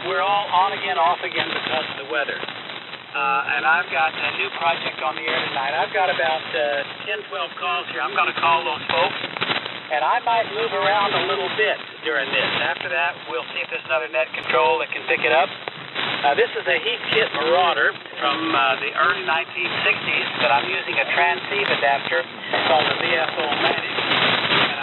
we're all on again, off again because of the weather. And I've got a new project on the air tonight. I've got about 10, 12 calls here. I'm going to call those folks, and I might move around a little bit during this. After that, we'll see if there's another net control that can pick it up. This is a heat kit Marauder from the early 1960s, but I'm using a transceive adapter called the VFO Matic.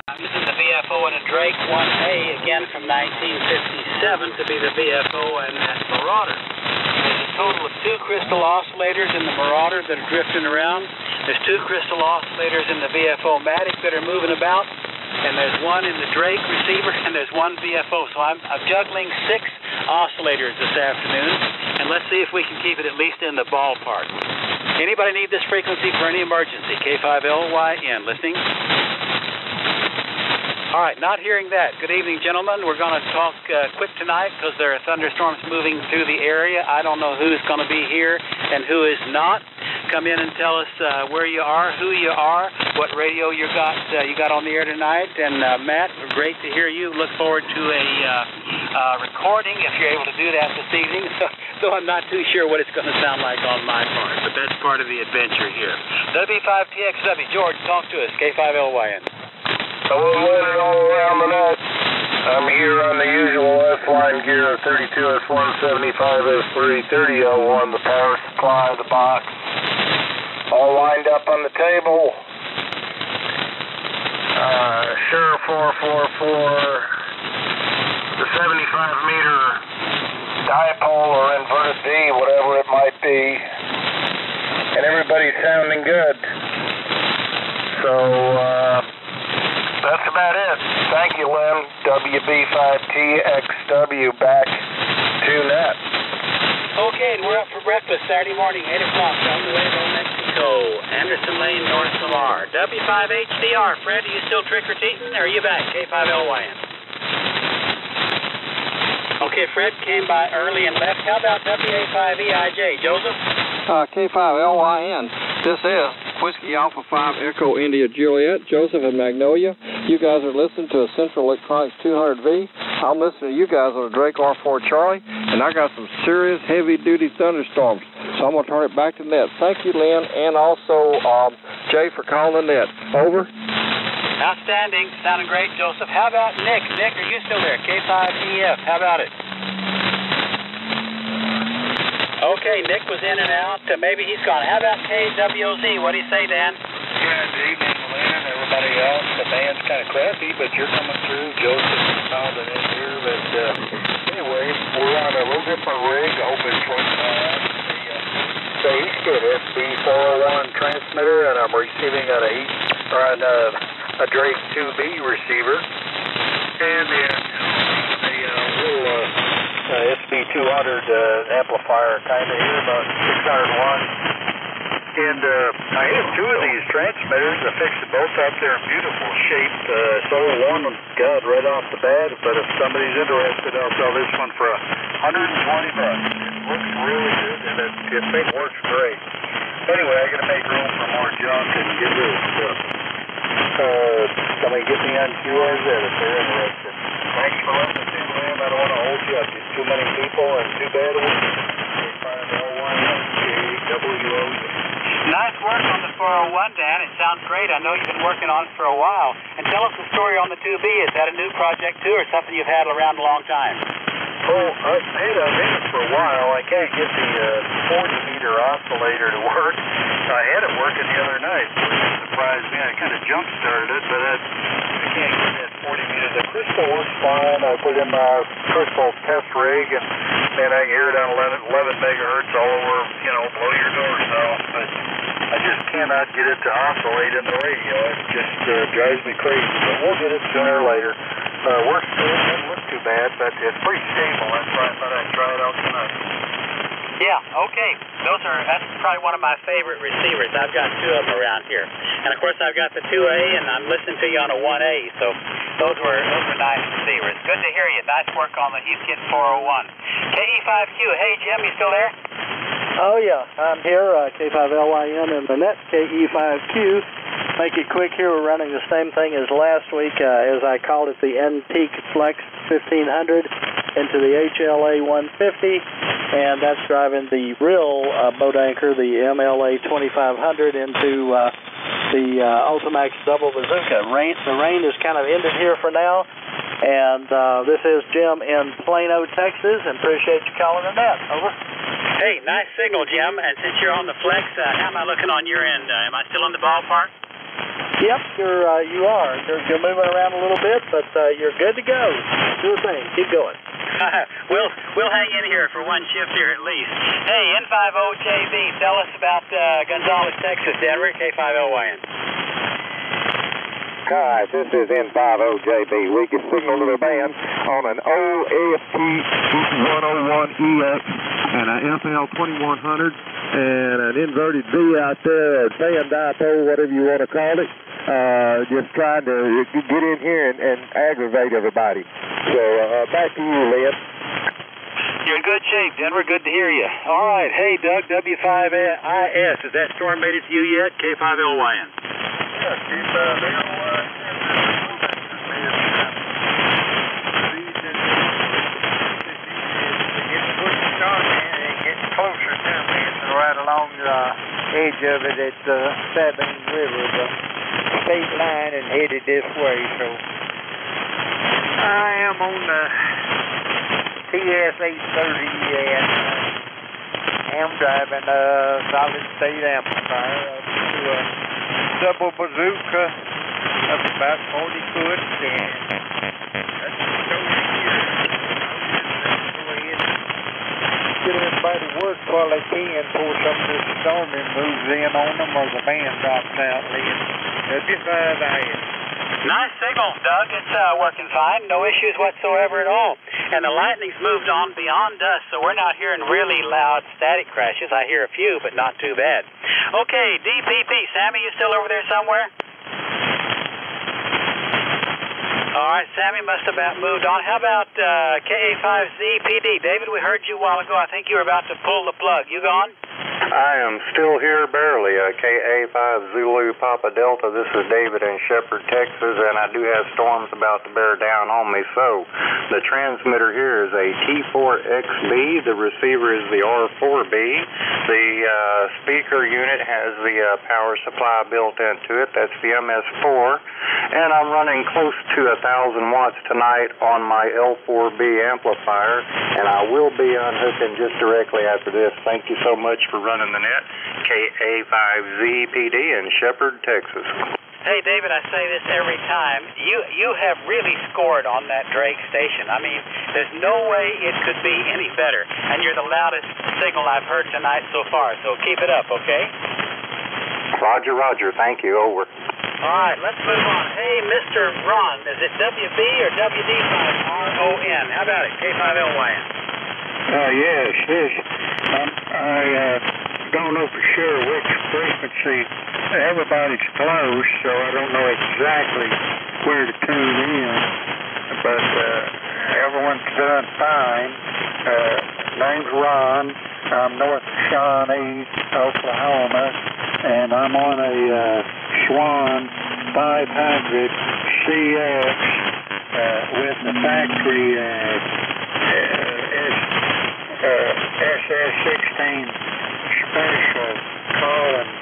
I'm using the VFO and a Drake 1A, again from 1957, to be the VFO and that Marauder. There's a total of 2 crystal oscillators in the Marauder that are drifting around. There's 2 crystal oscillators in the VFO Matic that are moving about. And there's 1 in the Drake receiver, and there's 1 VFO. So I'm juggling 6 oscillators this afternoon, and let's see if we can keep it at least in the ballpark. Anybody need this frequency for any emergency? K5LYN, listening? All right, not hearing that. Good evening, gentlemen. We're going to talk quick tonight because there are thunderstorms moving through the area. I don't know who's going to be here and who is not. Come in and tell us where you are, who you are, what radio you got on the air tonight. And Matt, great to hear you. Look forward to a recording if you're able to do that this evening. So I'm not too sure what it's going to sound like on my part, but that's part of the adventure here. W5TXW, George, talk to us. K5LYN. Hello, all around the net. I'm here on the usual S-line gear of 32, S1, 75, S3, 30L1, the power supply, the box. All lined up on the table. Sure 444, the 75-meter dipole or inverted D, whatever it might be. And everybody's sounding good. So, that's about it. Thank you, Lynn. WB5TXW back to net. Okay, and we're up for breakfast Saturday morning, 8 o'clock, San Nuevo, Mexico, Anderson Lane, North Lamar. W5HDR, Fred, are you still trick-or-treating, or are you back? K5LYN. Okay, Fred came by early and left. How about WA5EIJ? Joseph? K5LYN. This is Whiskey Alpha 5 Echo India Juliet, Joseph and Magnolia. You guys are listening to Essential Electronics 200V. I'm listening to you guys on the Drake R4 Charlie, and I got some serious heavy-duty thunderstorms. So I'm going to turn it back to net. Thank you, Lynn, and also Jay for calling the net. Over. Outstanding. Sounding great, Joseph. How about Nick? Nick, are you still there? K5EF. How about it? Okay, Nick was in and out. Maybe he's gone. How about KWOZ? What do you say, Dan? Yeah, good evening, Lynn. Everybody else, the band's kind of crappy, but you're coming through. Joseph found it in here. But anyway, we're on a little different rig. I hope it's working all right. The Eastgate SB401 transmitter, and I'm receiving on a Drake 2B receiver. And then a little SB200 amplifier kind of here, about 601. And I have 2 of these transmitters. I fixed them both up. They're in beautiful shape. Sold one, God, right off the bat. But if somebody's interested, I'll sell this one for $120. It looks really good, and it works great. Anyway, I got to make room for more junk and get rid of stuff. Somebody get me on QRZ if they're interested. Thanks for listening to me, man. I don't want to hold you up. There's too many people and too bad a week. Nice work on the 401, Dan. It sounds great. I know you've been working on it for a while. And tell us the story on the 2B. Is that a new project, too, or something you've had around a long time? Oh, I've had it for a while. I can't get the 40-meter oscillator to work. I had it working the other night, which surprised me. I kind of jump-started it, but I can't get that 40-meter. The crystal works fine. I put in my crystal test rig, and man, I can hear it on 11 megahertz all over, blow your doors off. But I just cannot get it to oscillate in the radio. It just drives me crazy. But we'll get it sooner or later. Works good. Doesn't look too bad, but it's pretty stable. That's why I thought I'd try it out tonight. Yeah, okay. That's probably one of my favorite receivers. I've got 2 of them around here. And, of course, I've got the 2A, and I'm listening to you on a 1A, so those were nice receivers. Good to hear you. Nice work on the Heathkit 401. KE5Q. Hey, Jim, you still there? Oh, yeah. I'm here, K5LYN and the net, KE5Q. Make it quick here. We're running the same thing as last week, as I called it the N-Peak Flex 1500. into the HLA 150, and that's driving the real boat anchor, the MLA 2500, into the Ultimax Double Bazooka. The rain is kind of ended here for now, and this is Jim in Plano, Texas, and appreciate you calling the net. Over. Hey, nice signal, Jim. And since you're on the flex, how am I looking on your end? Am I still in the ballpark? Yep, you are. You're moving around a little bit, but you're good to go. Do the thing. Keep going. We'll hang in here for one shift here at least. Hey, N50JB, tell us about Gonzales, Texas, Denver, K5LYN. Hi, this is N50JB. We can signal to the band on an OFT 101EX and an FL2100 and an inverted V out there, or fan dipole, whatever you want to call it. Just trying to get in here and aggravate everybody. So back to you, Lynn. You're in good shape, Denver. Good to hear you. All right. Hey, Doug, W5IS. Is that storm made it to you yet? K5LYN. Closer to me. It's right along the edge of it at the Sabine River, the state line, and headed this way. So I am on the TS-830, and I'm driving a solid state amplifier up to a double bazooka up about 40 foot, and that's get everybody to work while they can before some of this storming moves in on them or the band drops out. Nice signal, Doug. It's working fine. No issues whatsoever at all. And the lightning's moved on beyond us, so we're not hearing really loud static crashes. I hear a few, but not too bad. Okay, DPP. Sammy, you still over there somewhere? All right, Sammy must have about moved on. How about KA5ZPD? David, we heard you a while ago. I think you were about to pull the plug. You gone? I am still here barely. KA5 Zulu Papa Delta. This is David in Shepherd, Texas, and I do have storms about to bear down on me. So the transmitter here is a T4XB. The receiver is the R4B. The speaker unit has the power supply built into it. That's the MS4. And I'm running close to 1,000 watts tonight on my L4B amplifier, and I will be unhooking just directly after this. Thank you so much for running the net. KA5ZPD in Shepherd, Texas. Hey, David, I say this every time. You have really scored on that Drake station. I mean, there's no way it could be any better, and you're the loudest signal I've heard tonight so far, so keep it up, okay? Roger, roger. Thank you. Over. All right, let's move on. Hey, Mr. Ron, is it WB or WD5RON? How about it? K5LYN. Yes. I don't know for sure which frequency. Everybody's close, so I don't know exactly where to tune in. But everyone's doing fine. Name's Ron. I'm north of Shawnee, Oklahoma, and I'm on a Swan 500 CX with the factory SS16 special Collins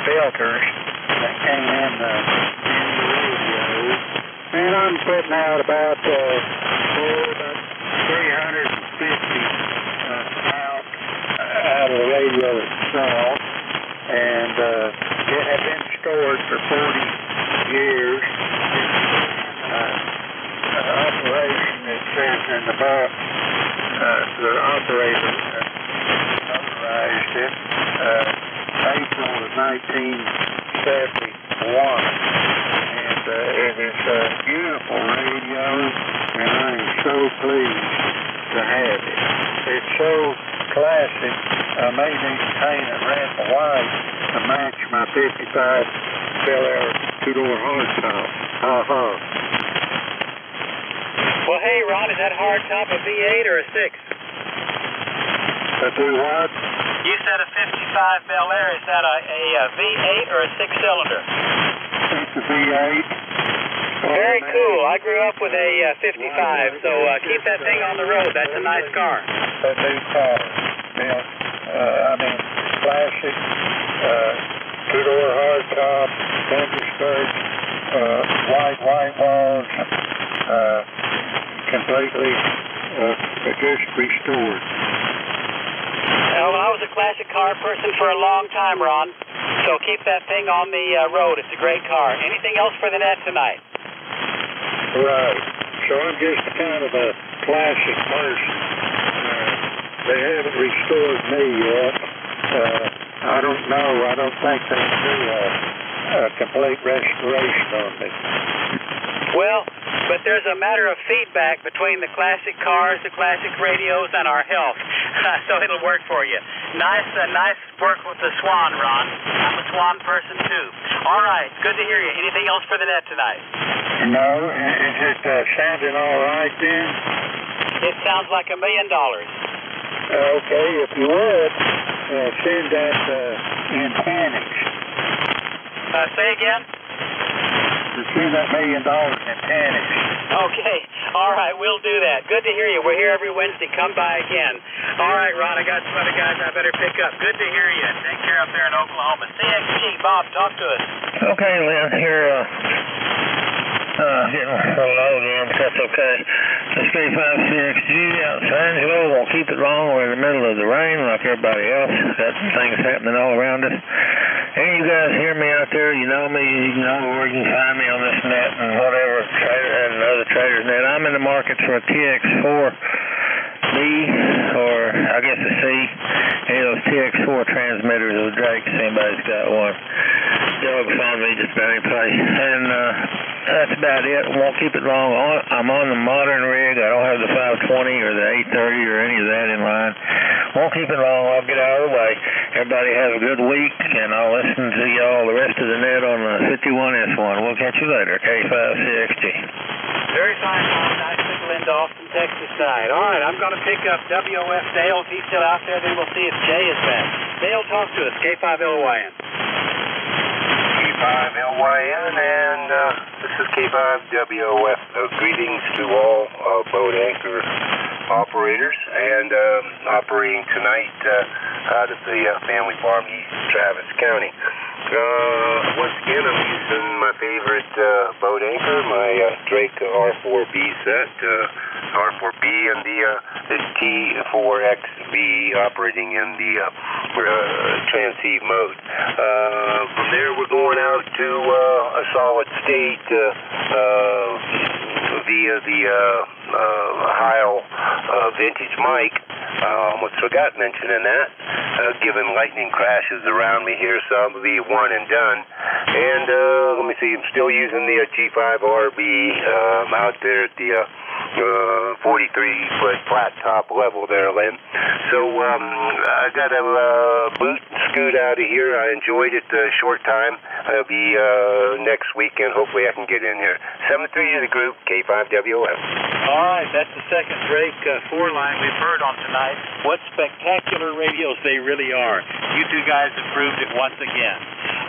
filters that came in the radio, and I'm putting out about 350 out of the radio itself, and it had been stored for 40 years. Operation, it says in the box, the operator authorized it April of 1971, and it is a beautiful radio, and I am so pleased to have it. It's so classic. I may maintain a red and white to match my 55 Bel Air two-door hardtop. Well, hey, Ron, is that hardtop a V8 or a 6? A do what? You said a 55 Bel Air. Is that a V8 or a 6-cylinder? It's a V8. Very cool. I grew up with a 55, so keep that thing on the road. That's a nice car. A new car. Yeah. I mean, classic, two-door hardtop, fender skirts, white walls, completely just restored. Well, I was a classic car person for a long time, Ron. So keep that thing on the road. It's a great car. Anything else for the net tonight? Right. So I'm just kind of a classic person. They haven't restored me yet. I don't know. I don't think they can do a complete restoration on me. Well, but there's a matter of feedback between the classic cars, the classic radios, and our health. So it'll work for you. Nice work with the Swan, Ron. I'm a Swan person, too. All right. Good to hear you. Anything else for the net tonight? No. Is it sounding all right, then? It sounds like $1 million. Okay. If you would, send that in Phoenix. Say again? Send that $1 million in Phoenix. Okay. All right. We'll do that. Good to hear you. We're here every Wednesday. Come by again. All right, Ron. I got some other guys I better pick up. Good to hear you. Take care up there in Oklahoma. CXG, Bob, talk to us. Okay, Lynn. Here, getting a little low again, but that's okay. This K5CXG out in San Angelo. Won't keep it long. We're in the middle of the rain like everybody else. Got things happening all around us. Hey, you guys hear me out there? You know me. You know where you can find me on this net and whatever, and other traders' net. I'm in the market for a TX4B, or I guess a C. Any of those TX4 transmitters with Drake, if anybody's got one. Y'all can find me just about any place. And that's about it. Won't keep it long. I'm on the modern rig. I don't have the 520 or the 830 or any of that in line. Won't keep it long. I'll get out of the way. Everybody have a good week, and I'll listen to y'all the rest of the net on the 51S1. We'll catch you later. K5CXG. Very fine, Bob. Nice to go into Austin, Texas tonight. All right, I'm going to pick up WOF Dale. If he's still out there, then we'll see if Jay is back. Dale, talk to us. K5LYN. K5LYN, and this is K5WOF. Greetings to all boat anchor operators, and operating tonight out of the family farm east Travis County. Once again, I'm using my favorite boat anchor, my Drake R4B set, R4B and the T4XB operating in the transceive mode. From there, we're going out to a solid state via the Heil vintage mic. Almost forgot mentioning that. Given lightning crashes around me here, so I'll be one and done. And let me see, I'm still using the G5RB out there at the 43-foot flat top level there, Lynn. So I got a boot and scoot out of here. I enjoyed it a short time. I'll be next weekend. Hopefully I can get in here. 7-3 to the group, K5WOF. All right, that's the second Drake 4-line we've heard on tonight. What spectacular radios they really are. You two guys have proved it once again.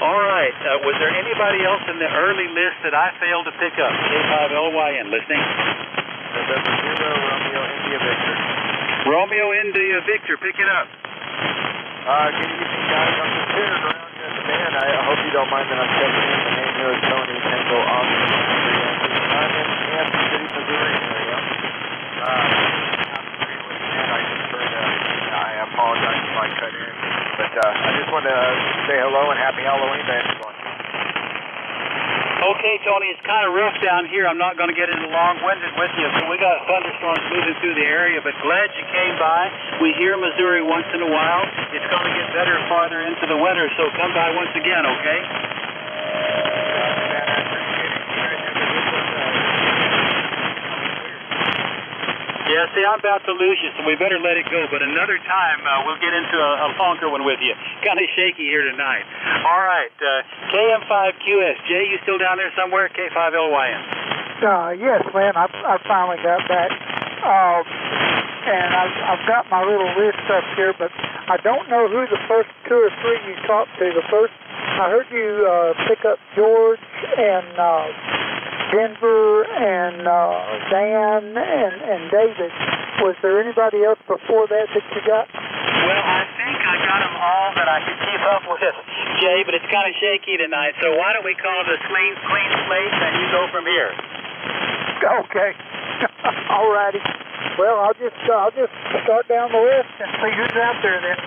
All right, was there anybody else in the early list that I failed to pick up? K5LYN, listening? Romeo India Victor. Romeo India Victor, pick it up. Good evening, guys. I'm considered around here at the band. I hope you don't mind that I'm checking in. The name here is Tony Tango Austin. I'm in Kansas City, Missouri area. I apologize if I cut in. But I just want to say hello and happy Halloween to everyone. Okay, Tony, it's kind of rough down here. I'm not going to get into long-winded with you, but we got thunderstorms moving through the area, but glad you came by. We hear Missouri once in a while. It's going to get better farther into the winter, so come by once again, okay? Yeah, see, I'm about to lose you, so we better let it go. But another time, we'll get into a longer one with you. Kind of shaky here tonight. All right, KM5QS. Jay, you still down there somewhere? K5LYN. Yes, man. I finally got back. And I've got my little list up here, but I don't know who the first two or three you talked to. The first, I heard you pick up George and Denver and Dan and David. Was there anybody else before that you got? Well, I think I got them all that I could keep up with, Jay, but it's kind of shaky tonight, so why don't we call it a clean slate, and you go from here. Okay. All righty. Well, I'll just start down the list and see who's out there then.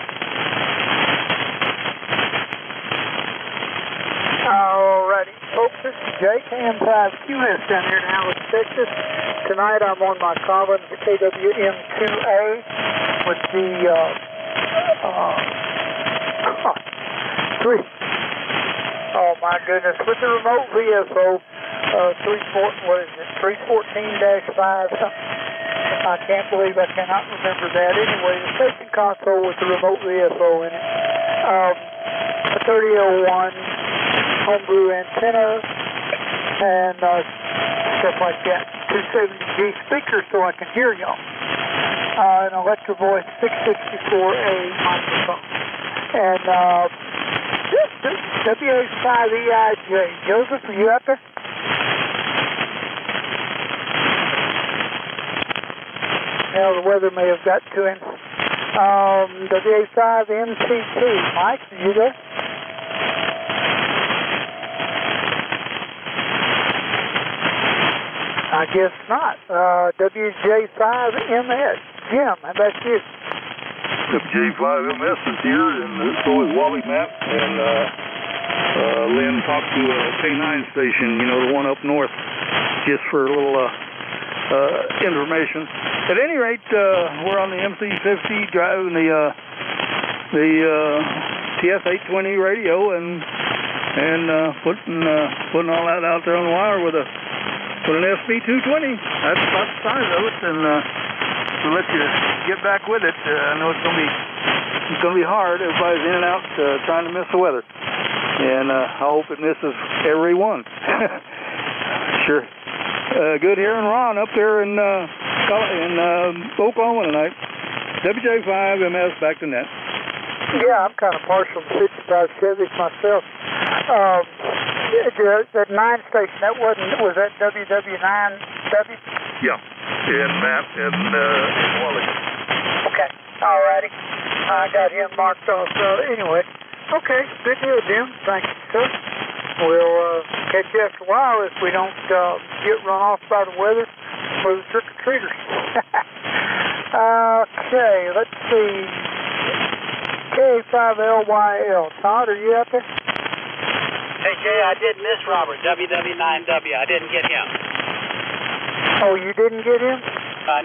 All righty. Folks, this is JKM5QS down here in Alice, Texas. Tonight I'm on my Collins KWM2A with the with the remote VSO 314-5 something. I can't believe I cannot remember that. Anyway, the station console with the remote VSO in it. A 3001 homebrew antenna and stuff like that. 270G speakers so I can hear y'all. An Electro Voice 664A microphone. And WH5EIJ. Joseph, are you out there? Well, the weather may have got to him. WH5MCT. Mike, are you there? I guess not. WJ5MS. Jim, how about you? WJ5MS is here, and so is Wally Matt, and Lynn talked to a K9 station, the one up north, just for a little information. At any rate, we're on the MC50 driving the TS820 radio and putting all that out there on the wire with an SB220. That's about the size of it, and we'll let you get back with it. I know it's gonna be hard. Everybody's in and out trying to miss the weather, and I hope it misses everyone. Sure. Good hearing Ron up there in Oklahoma tonight. WJ5MS back to net. Yeah, I'm kind of partial to 55 Chevys myself. That 9 station, was that WW9W? Yeah, and Matt and Wally. Okay, all righty. I got him marked off. Anyway, okay, good deal, Jim. Thank you, sir. We'll catch you after a while if we don't get run off by the weather for the trick-or-treaters. Okay, let's see. K5LYL. Todd, are you out there? Hey, Jay, I did miss Robert, WW9W. I didn't get him. Oh, you didn't get him?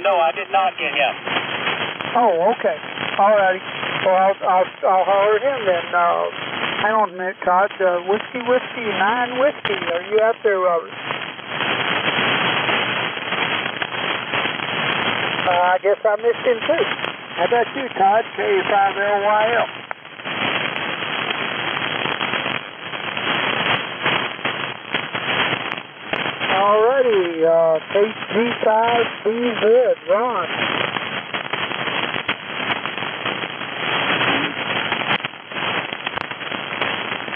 No, I did not get him. Oh, okay. All righty. Well, I'll holler at him then. Hang on a minute, Todd. Whiskey 9 Whiskey. Are you out there, Robert? I guess I missed him too. How about you, Todd? K5LYL. Alrighty, KG5BZ, Ron.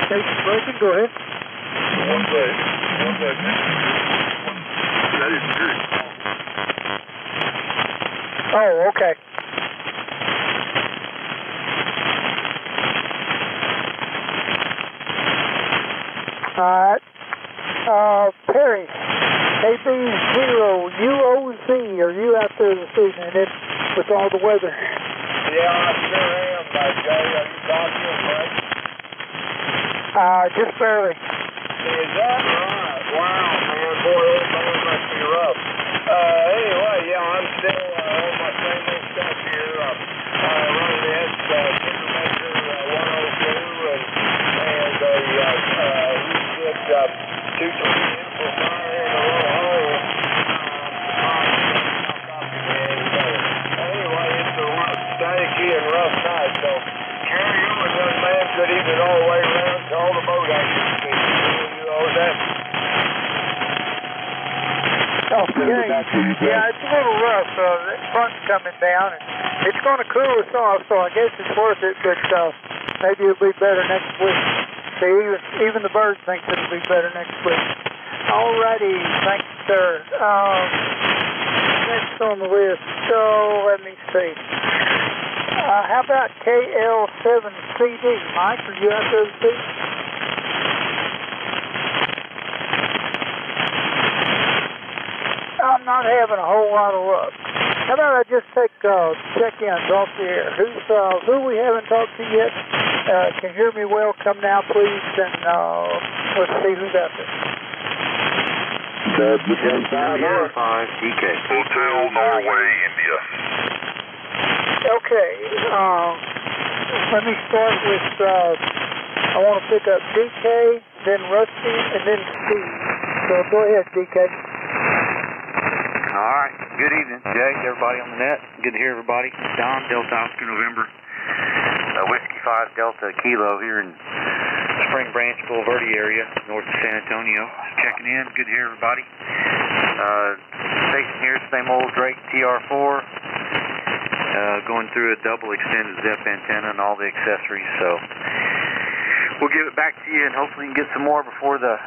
Station breaking, go ahead. One day. That is true. Oh, okay. Alright. Perry, KB0UOZ, are you out there this evening with all the weather? Yeah, I sure am, Jay. Are you talking, Mike? Just barely. Is that right? Wow, man. Boy, that man must be rough. Anyway, yeah, I'm still on my same old stuff here. Running this Supermeasure 102 and a good 220 amplifier in a little hole. Anyway, it's a staticky and rough night, so carry on, young man. Good evening all the way around to all the boat actors. You know that? Okay. Yeah, it's a little rough. The front's coming down, and it's going to cool us off, so I guess it's worth it, but maybe it'll be better next week. See, even the birds think it'll be better next week. All righty. Thank you, sir. Next on the list, so let me see. How about KL7CD? Mike, are you out there to see? I'm not having a whole lot of luck. How about I just take check-ins off the air? Who we haven't talked to yet? Can you hear me well? Come now, please, and let's see who's out there. WK5 DK. Hotel Norway, India. Okay, let me start with, I want to pick up DK, then Rusty, and then Steve. So go ahead, DK. All right. Good evening, Jay, everybody on the net. Good to hear everybody. Don, Delta Oscar November. Whiskey 5 Delta Kilo here in Spring Branch, Bull Verde area, north of San Antonio. Checking in. Good to hear everybody. Station here, same old Drake TR4. Going through a double extended ZEP antenna and all the accessories. So we'll give it back to you, and hopefully we can get some more before the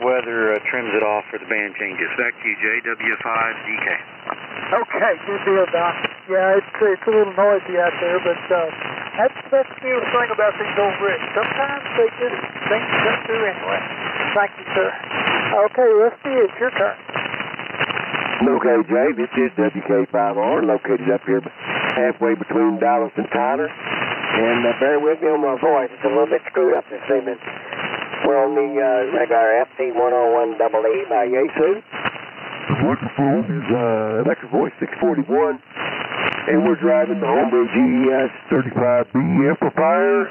weather trims it off for the band changes. Back to you, JW5DK. Okay, good deal, Don. Yeah, it's a little noisy out there, but that's the beautiful thing about these old rigs. Sometimes things come through anyway. Thank you, sir. Okay, Rusty, it's your turn. Okay, Jay, this is WK5R, located up here halfway between Dallas and Tyler. And bear with me on my voice, it's a little bit screwed up this evening. We're on the regular FT101EE by Yaesu. The microphone is Electric Voice 641. And we're driving the Homebrew GES 35B amplifier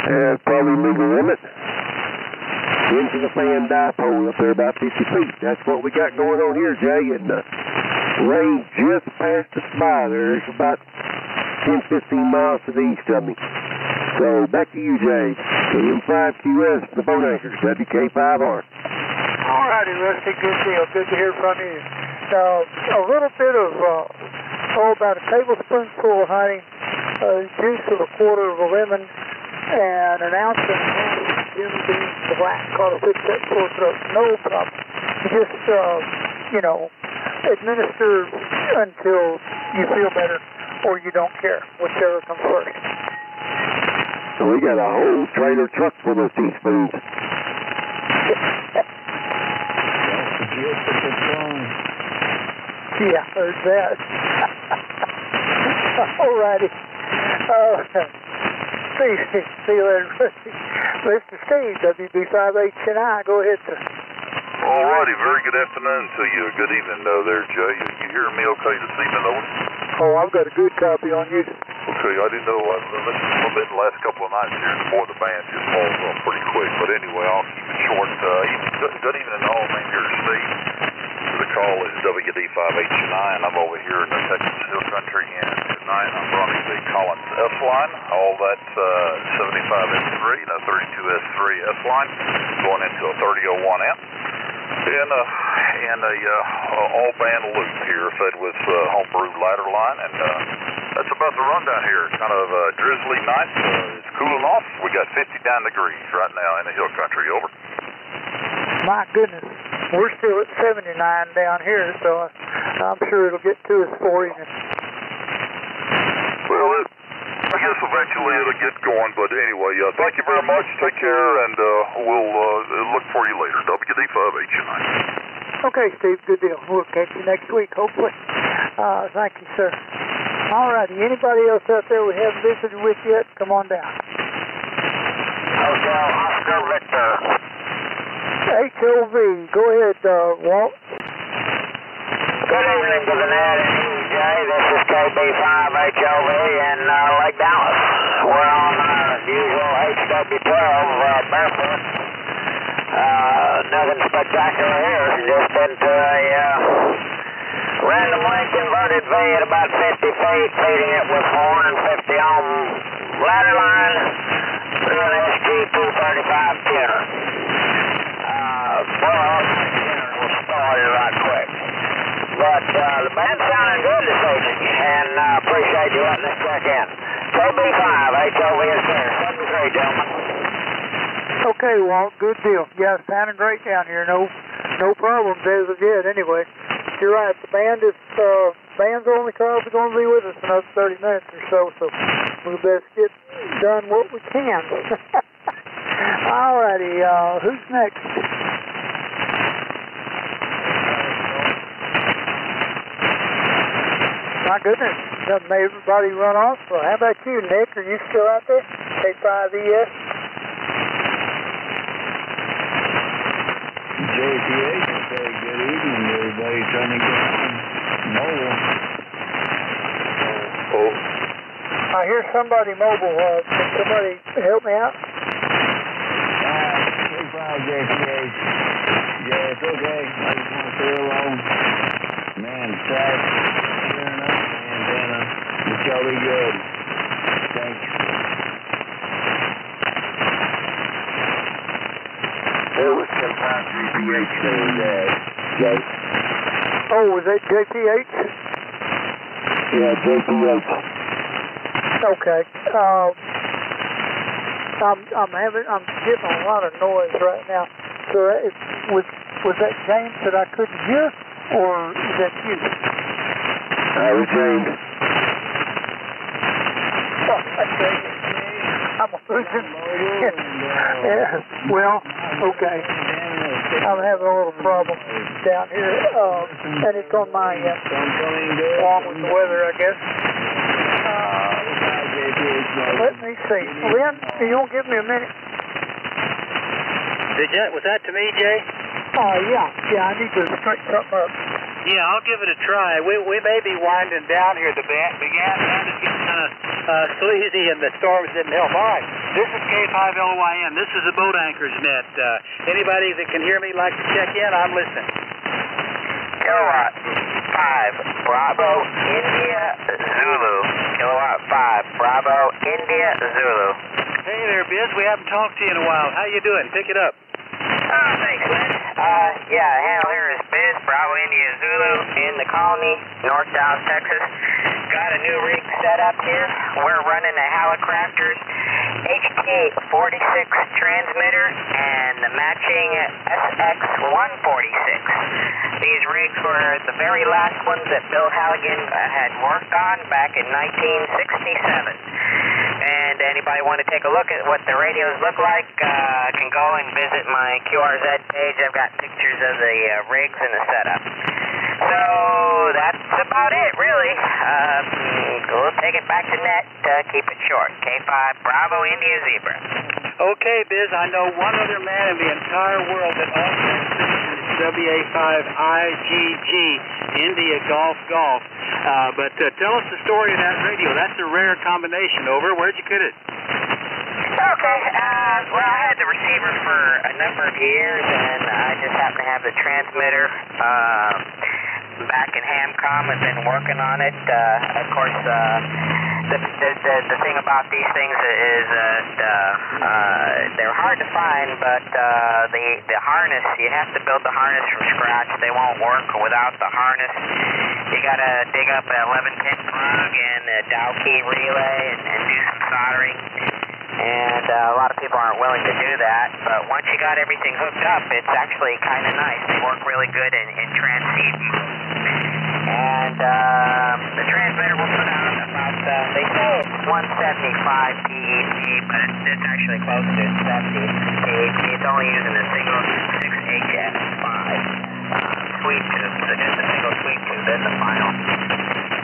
at probably legal limit into the fan dipole up there about 50 feet. That's what we got going on here, Jay. And the range just past the spy there. It's about 10-15 miles to the east of me. So back to you, Jay. KM5QS, the boat anchors, WK5R. All righty, Rusty, good deal. Good to hear from you. A little bit of, about a tablespoonful of honey, juice of a quarter of a lemon, and an ounce and a half of Jimmy Bean black. Call it fix that sore throat. No problem. Just, administer until you feel better, or you don't care, whichever comes first. So we got a whole trailer truck full of teaspoons. Yeah, heard that. All righty. See you later, Mr. Steve, WB5HNI. Go ahead, sir. All righty, very good afternoon to you. Good evening there, Jay. You hearing me okay this evening, Owen? Oh, I've got a good copy on you. Okay, I didn't know. I've been listening a little bit the last couple of nights here, and boy, the band just falls off pretty quick. But anyway, I'll keep it short. Good evening all. My name here is Steve. The call is WD5HNI, and I'm over here in the Texas Hill Country, and tonight I'm running the Collins S line. All that's 75S3 and a 32S3 S line going into a 3001 amp. And a all-band loop here fed with homebrew ladder line, and that's about the rundown here. Kind of a drizzly night. It's cooling off. We got 59 degrees right now in the hill country. Over. My goodness, we're still at 79 down here, so I'm sure it'll get to us for you. Well, I guess eventually it'll get going, but anyway, thank you very much. Take care, and we'll look for you later. WD5HNI. Okay, Steve, good deal. We'll catch you next week, hopefully. Thank you, sir. All righty, anybody else out there we haven't visited with yet, come on down. Hotel Oscar Victor. HOV, go ahead, Walt. Good evening to the net and EJ. This is KB5HOV in Lake Dallas. We're on our usual HW12 barefoot. Nothing spectacular here. Just into a randomly converted V at about 50 feet, feeding it with 450 ohm ladder line through an SG235 tuner. We'll start it right quick. But the band's sounding good this evening, and I appreciate you letting us check in. KB5, HOV is there. 73, gentlemen. Okay, Walt, good deal. Yeah, sounding great down here. No No problems as of yet, anyway. You're right. The band's only probably going to be with us another 30 minutes or so we'll best get done what we can. Alrighty, who's next? My goodness, doesn't everybody run off? Well, how about you, Nick? Are you still out there? K5ES? JPH, very good evening, everybody. Trying to get mobile. Oh. I hear somebody mobile. Can somebody help me out? K5 JPH. Yeah, it's okay. I just want to say hello. Man, track, clearing up, antenna. It shall be good. Thanks. It was K5 JPH there, Jay. Oh, was that JPH? Yeah, JPH. Okay. I'm getting a lot of noise right now. So was that James that I couldn't hear, or is that you? I was James. Oh, I'm losing. Yeah. Well, okay. I'm having a little problem down here, and it's on my end, along with the weather, I guess. Let me see. Lynn, you'll give me a minute. Was that to me, Jay? Yeah, I need to straighten something up. Yeah, I'll give it a try. We may be winding down here. The band is getting kind of sleazy, and the storms didn't help. All right, this is K5LYN. This is the Boat Anchors Net. Anybody that can hear me like to check in, I'm listening. Kilowatt 5, Bravo, India, Zulu. Kilowatt 5, Bravo, India, Zulu. Hey there, Biz. We haven't talked to you in a while. How you doing? Pick it up. Thanks, Lynn. Yeah, handle here is Biz, Bravo, India, Zulu, in the colony, North Dallas, Texas. Got a new rig set up here. We're running a Hallicrafters HT46 transmitter and the matching SX146. These rigs were the very last ones that Bill Halligan had worked on back in 1967. And anybody want to take a look at what the radios look like, can go and visit my QRZ page. I've got pictures of the rigs and the setup. So that's about it, really. We'll take it back to net, keep it short. K5 Bravo India Zebra. Okay, Biz, I know one other man in the entire world that also WA5IGG, India Golf Golf. But tell us the story of that radio. That's a rare combination. Over. Where'd you get it? Okay, well, I had the receiver for a number of years, and I just happened to have the transmitter back in Hamcom. I've been working on it. Of course, the thing about these things is they're hard to find, but the harness, you have to build the harness from scratch. They won't work without the harness. You got to dig up an 11-pin plug and a Dow key relay and do some soldering. And a lot of people aren't willing to do that, but once you got everything hooked up, it's actually kind of nice. They work really good in transceive mode. And the transmitter will put out about, they say it's 175 TEC, but it's actually closer to 70 TEC. It's only using a single 6HS5 sweep tube, so just a single sweep tube, that's the final.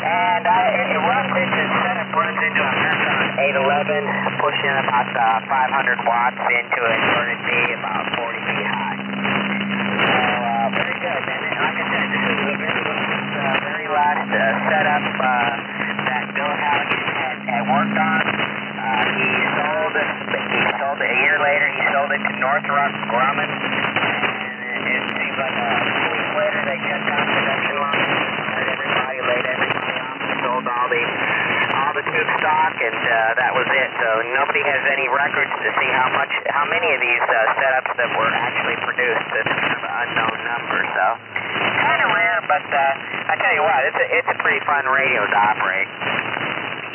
And it runs into, the setup runs into a Metron 811, pushing about 500 watts into an inverted B, about 40 feet high. So, very good. And like I said, this is the very last setup that Bill Halligan had worked on. He sold it a year later. He sold it to Northrop Grumman. And it seems like 2 weeks later they shut down production line, laid everybody off, and sold all the tube stock, and that was it. So nobody has any records to see how many of these setups that were actually produced. It's kind of an unknown number. So kind of rare, but I tell you what, it's a pretty fun radio to operate.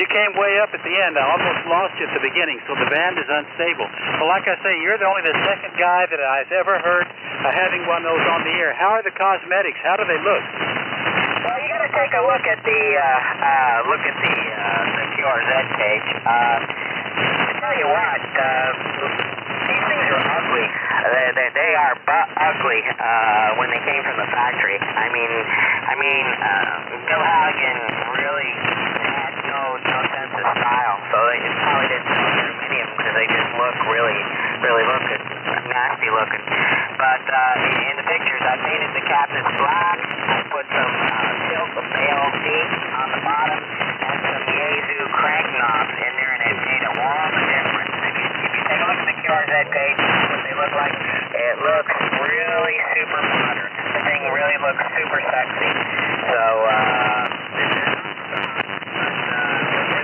You came way up at the end. I almost lost you at the beginning, so the band is unstable. Well, like I say, you're only the second guy that I've ever heard having one of those on the air. How are the cosmetics? How do they look? Well, you got to take a look at the QRZ page. To tell you what, these things are ugly. They are ugly when they came from the factory. I mean, Bill Halligan really had no sense of style, so they just probably didn't sell very many of them because they just look really looking nasty looking. But in the pictures, I painted the cabinets black. I put some silk of ALC on the bottom and some Yaesu crank knobs in there, and it made a world of difference. If you take a look at the QRZ page, what they look like, it looks really super modern. The thing really looks super sexy. So,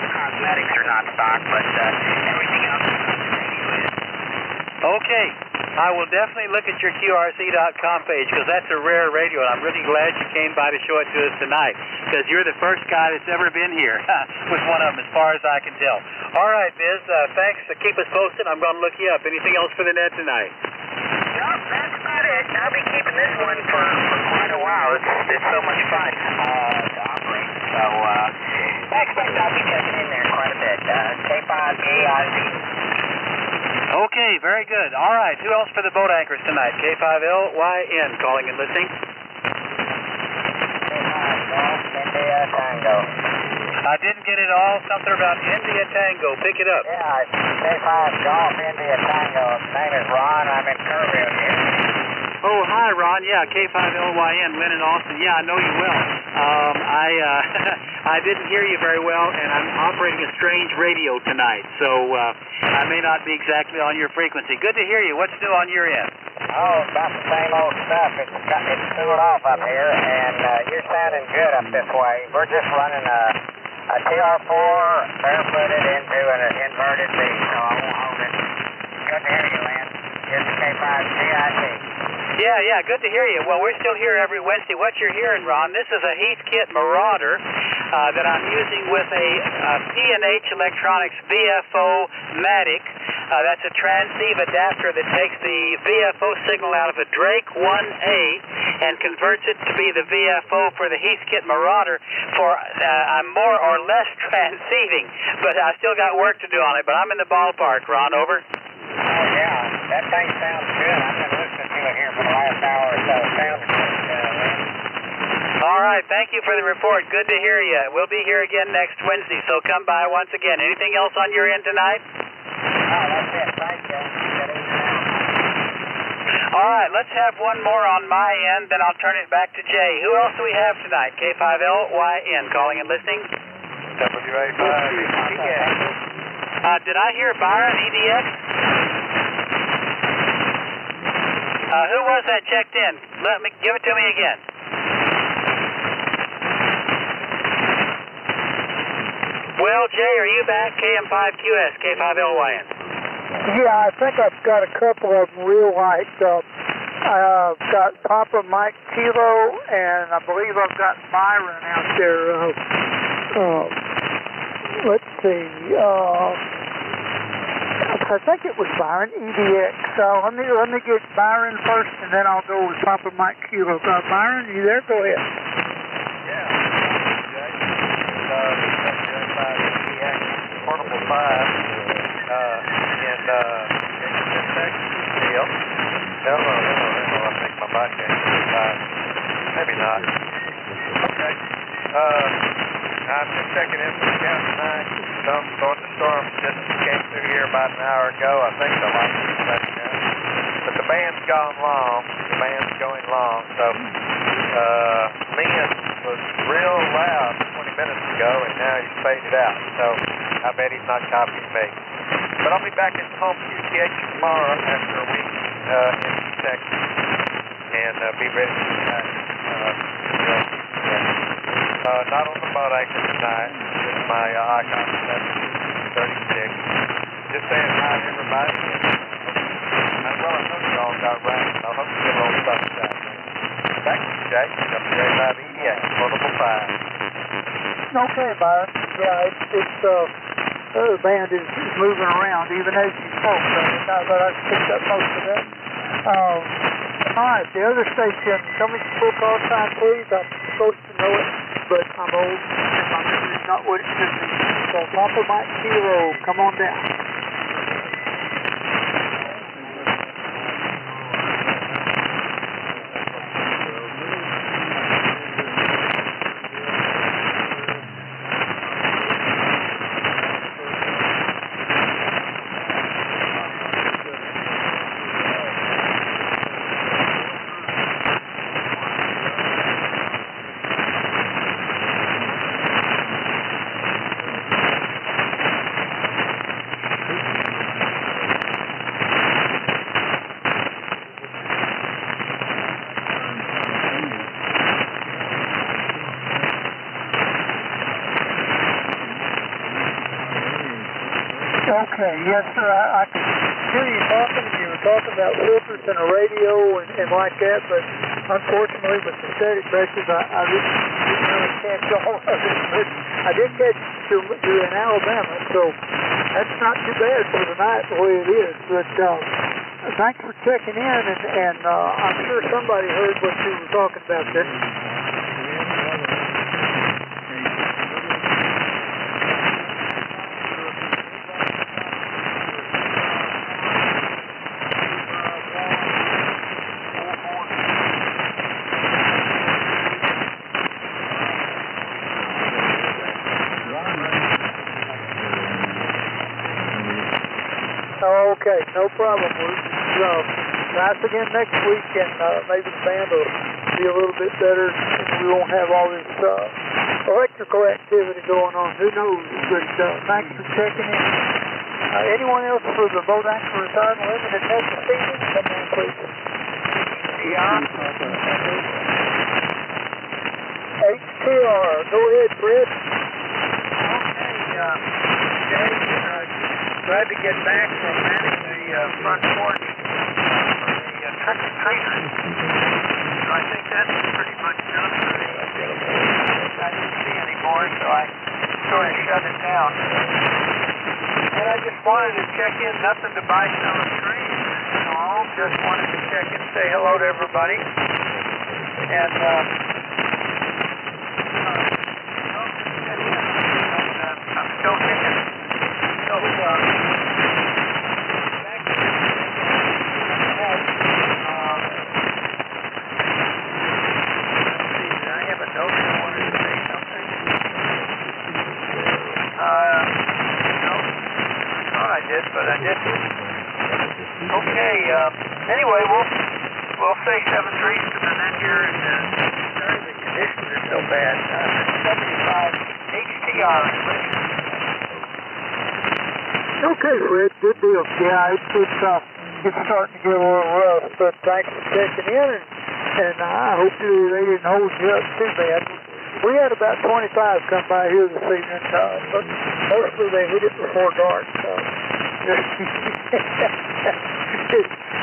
the cosmetics are not stock, but everything else is continuous. Okay. I will definitely look at your QRC.com page because that's a rare radio, and I'm really glad you came by to show it to us tonight because you're the first guy that's ever been here with one of them as far as I can tell. All right, Biz, thanks. Keep us posted. I'm going to look you up. Anything else for the net tonight? No, that's about it. I'll be keeping this one for quite a while. It's so much fun to operate. So I expect I'll be checking in there quite a bit. K5AIZ. Okay, very good. All right, who else for the boat anchors tonight? K5LYN calling and listening. India Tango. I didn't get it all. Something about India Tango. Pick it up. Yeah, K5 Golf India Tango. His name is Ron. I'm in Kerrville here. Oh, hi, Ron. Yeah, K5LYN, Lynn and Austin. Yeah, I know you well. I didn't hear you very well, and I'm operating a strange radio tonight, so I may not be exactly on your frequency. Good to hear you. What's new on your end? Oh, about the same old stuff. It's cooled off up here, and you're sounding good up this way. We're just running a TR4 barefooted into an inverted V, so I won't hold it. Good to hear you, Lynn. It's K5CIC. Yeah, good to hear you. Well, we're still here every Wednesday. What you're hearing, Ron, this is a Heathkit Marauder that I'm using with a P&H Electronics VFO Matic. That's a transceive adapter that takes the VFO signal out of a Drake 1A and converts it to be the VFO for the Heathkit Marauder for I'm more or less transceiving, but I still got work to do on it. But I'm in the ballpark, Ron, over. Oh, yeah, that thing sounds good. I've been listening to it here for the last hour or so. It sounds good, Lynn. All right, thank you for the report. Good to hear you. We'll be here again next Wednesday, so come by once again. Anything else on your end tonight? Oh, that's it. Thank you. Good evening. All right, let's have one more on my end, then I'll turn it back to Jay. Who else do we have tonight? K5LYN calling and listening. WA5. Did I hear Byron, EDX? Who was that checked in? Let me give it to me again. Well, Jay, are you back? KM5QS, K5LYN. Yeah, I think I've got a couple of them real light. I've got Papa Mike Kilo, and I believe I've got Byron out there. Let's see. I think it was Byron, EDX. So let me get Byron first, and then I'll go with Papa Mike Kilo. Byron, you there? Go ahead. Yeah. EDX, portable 5, and it's Texas deal. No, I think my bike is 5. Maybe not. Okay. I'm just checking in for the count tonight. Some sort of storm just came through here about an hour ago. I think the lights are shutting down. But the band's gone long. The band's going long. So, Lynn was real loud 20 minutes ago, and now he's faded out. So, I bet he's not copying me. But I'll be back at home QTH tomorrow after a week in Texas. And be ready for that. Not on the boat anchor tonight. Just my Icon 736. Just saying hi to everybody. And, well, I know you all got rain. I hope you get a little sunshine. Thank you, Jay. WA5EDX, portable 5. Okay, Byron. Yeah, the band is moving around even as you spoke, but I picked up most of that. All right, the other station, tell me the full call sign, please. I'm supposed to know it, but I'm old and my memory's not what it should be. So Papa Mike Kilo, come on down. Okay, yes, sir. I can hear you talking. You were talking about filters and a radio and like that, but unfortunately with the static braces, I didn't really catch all of it. But I did catch you in Alabama, so that's not too bad for the night the way it is. But thanks for checking in, and I'm sure somebody heard what you were talking about there. Okay, no problem. We'll try again next week, and maybe the band will be a little bit better, and we won't have all this electrical activity going on. Who knows? But thanks for checking in. Anyone else for the Boat Anchor Retirement Limited next season? Come on, please. Yeah. HTR. Go ahead, Fred. Glad to get back from manning the front porch for the trick and treaters. So I think that's pretty much done for me. I didn't see any more, so I sort of shut it down. And I just wanted to check in, nothing to bite on the screen. Just wanted to check in, say hello to everybody. And I'm still thinking. But I didn't. Okay, anyway, we'll say 7-3 to the net here, and sorry the conditions are so bad. 75 HTR. Okay, Fred, good deal. Yeah, it's starting to get a little rough, but thanks for checking in, and I hope they didn't hold you up too bad. We had about 25 come by here this evening, but mostly they hit it before dark.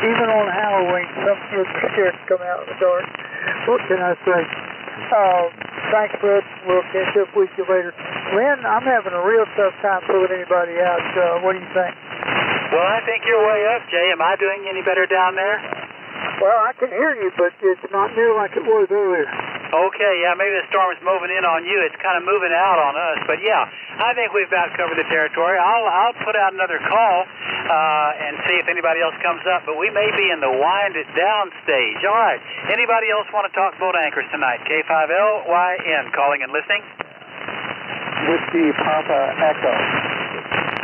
Even on Halloween, some kids are scared to come out in the dark. What can I say? Thanks, Fred. We'll catch up with you later. Lynn, I'm having a real tough time pulling anybody out. What do you think? Well, I think you're way up, Jay. Am I doing any better down there? Well, I can hear you, but it's not near like it was earlier. Okay, yeah, maybe the storm is moving in on you. It's kind of moving out on us. But, yeah, I think we've about covered the territory. I'll put out another call and see if anybody else comes up. But we may be in the wind it down stage. All right. Anybody else want to talk boat anchors tonight? K5LYN, calling and listening. Whiskey Papa Echo.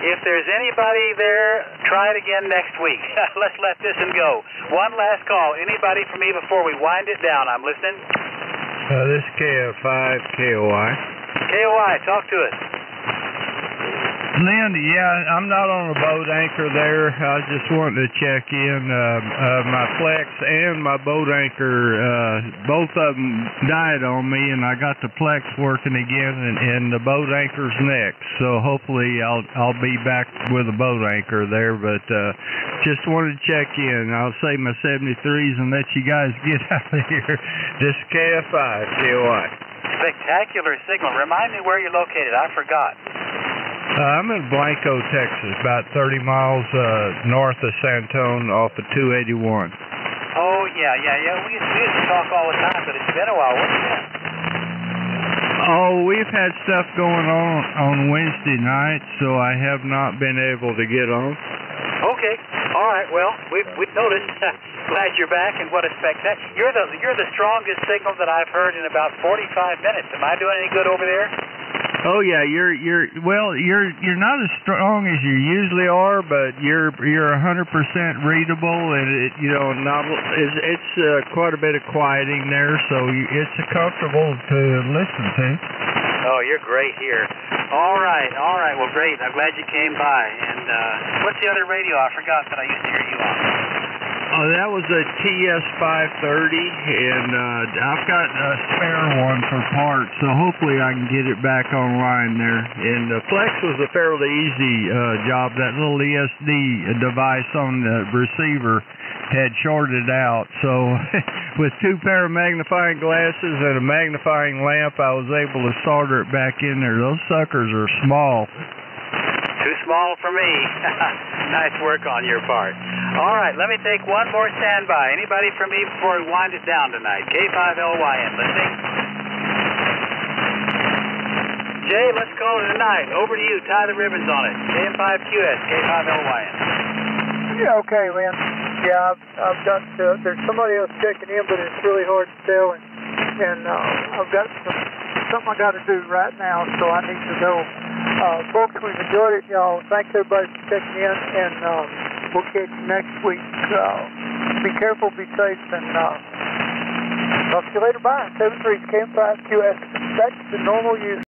If there's anybody there, try it again next week. Let's let this one go. One last call. Anybody for me before we wind it down? I'm listening. This is KF5KOI. KOI, talk to us. Linda, yeah, I'm not on a boat anchor there. I just wanted to check in. My Flex and my boat anchor, both of them died on me, and I got the Flex working again, and the boat anchor's next. So hopefully I'll be back with a boat anchor there. But just wanted to check in. I'll say my 73s and let you guys get out of here. This is KF5 KOI. Spectacular signal. Remind me where you're located. I forgot. I'm in Blanco, Texas, about 30 miles north of Santone off of 281. Oh, Yeah. We used to talk all the time, but it's been a while. What's that? Oh, we've had stuff going on Wednesday night, so I have not been able to get on. Okay. All right. Well, we've noticed. Glad you're back, and what a spectacular! You're the strongest signal that I've heard in about 45 minutes. Am I doing any good over there? Oh yeah, you're not as strong as you usually are, but you're 100% readable, and it's quite a bit of quieting there, so it's comfortable to listen to. Oh, you're great here. All right. Well, great. I'm glad you came by. And what's the other radio? I forgot that I used to hear you on. Oh, that was a TS530, and I've got a spare one for parts, so hopefully I can get it back online there. And Flex was a fairly easy job. That little ESD device on the receiver had shorted out, so with 2 pair of magnifying glasses and a magnifying lamp, I was able to solder it back in there. Those suckers are small. Too small for me. Nice work on your part. All right, let me take one more standby. Anybody from me before we wind it down tonight? K5LYN, listening. Jay, let's call it a night. Over to you. Tie the ribbons on it. KM5QS, K5LYN. Yeah, okay, Lynn. Yeah, I've got, there's somebody else checking in, but it's really hard to tell, and I've got something I got to do right now, so I need to know. Folks, we've enjoyed it, y'all. Thanks everybody for checking in, and we'll catch you next week. Be careful, be safe, and talk to you later. Bye. 73 KM5QS. That's the normal use.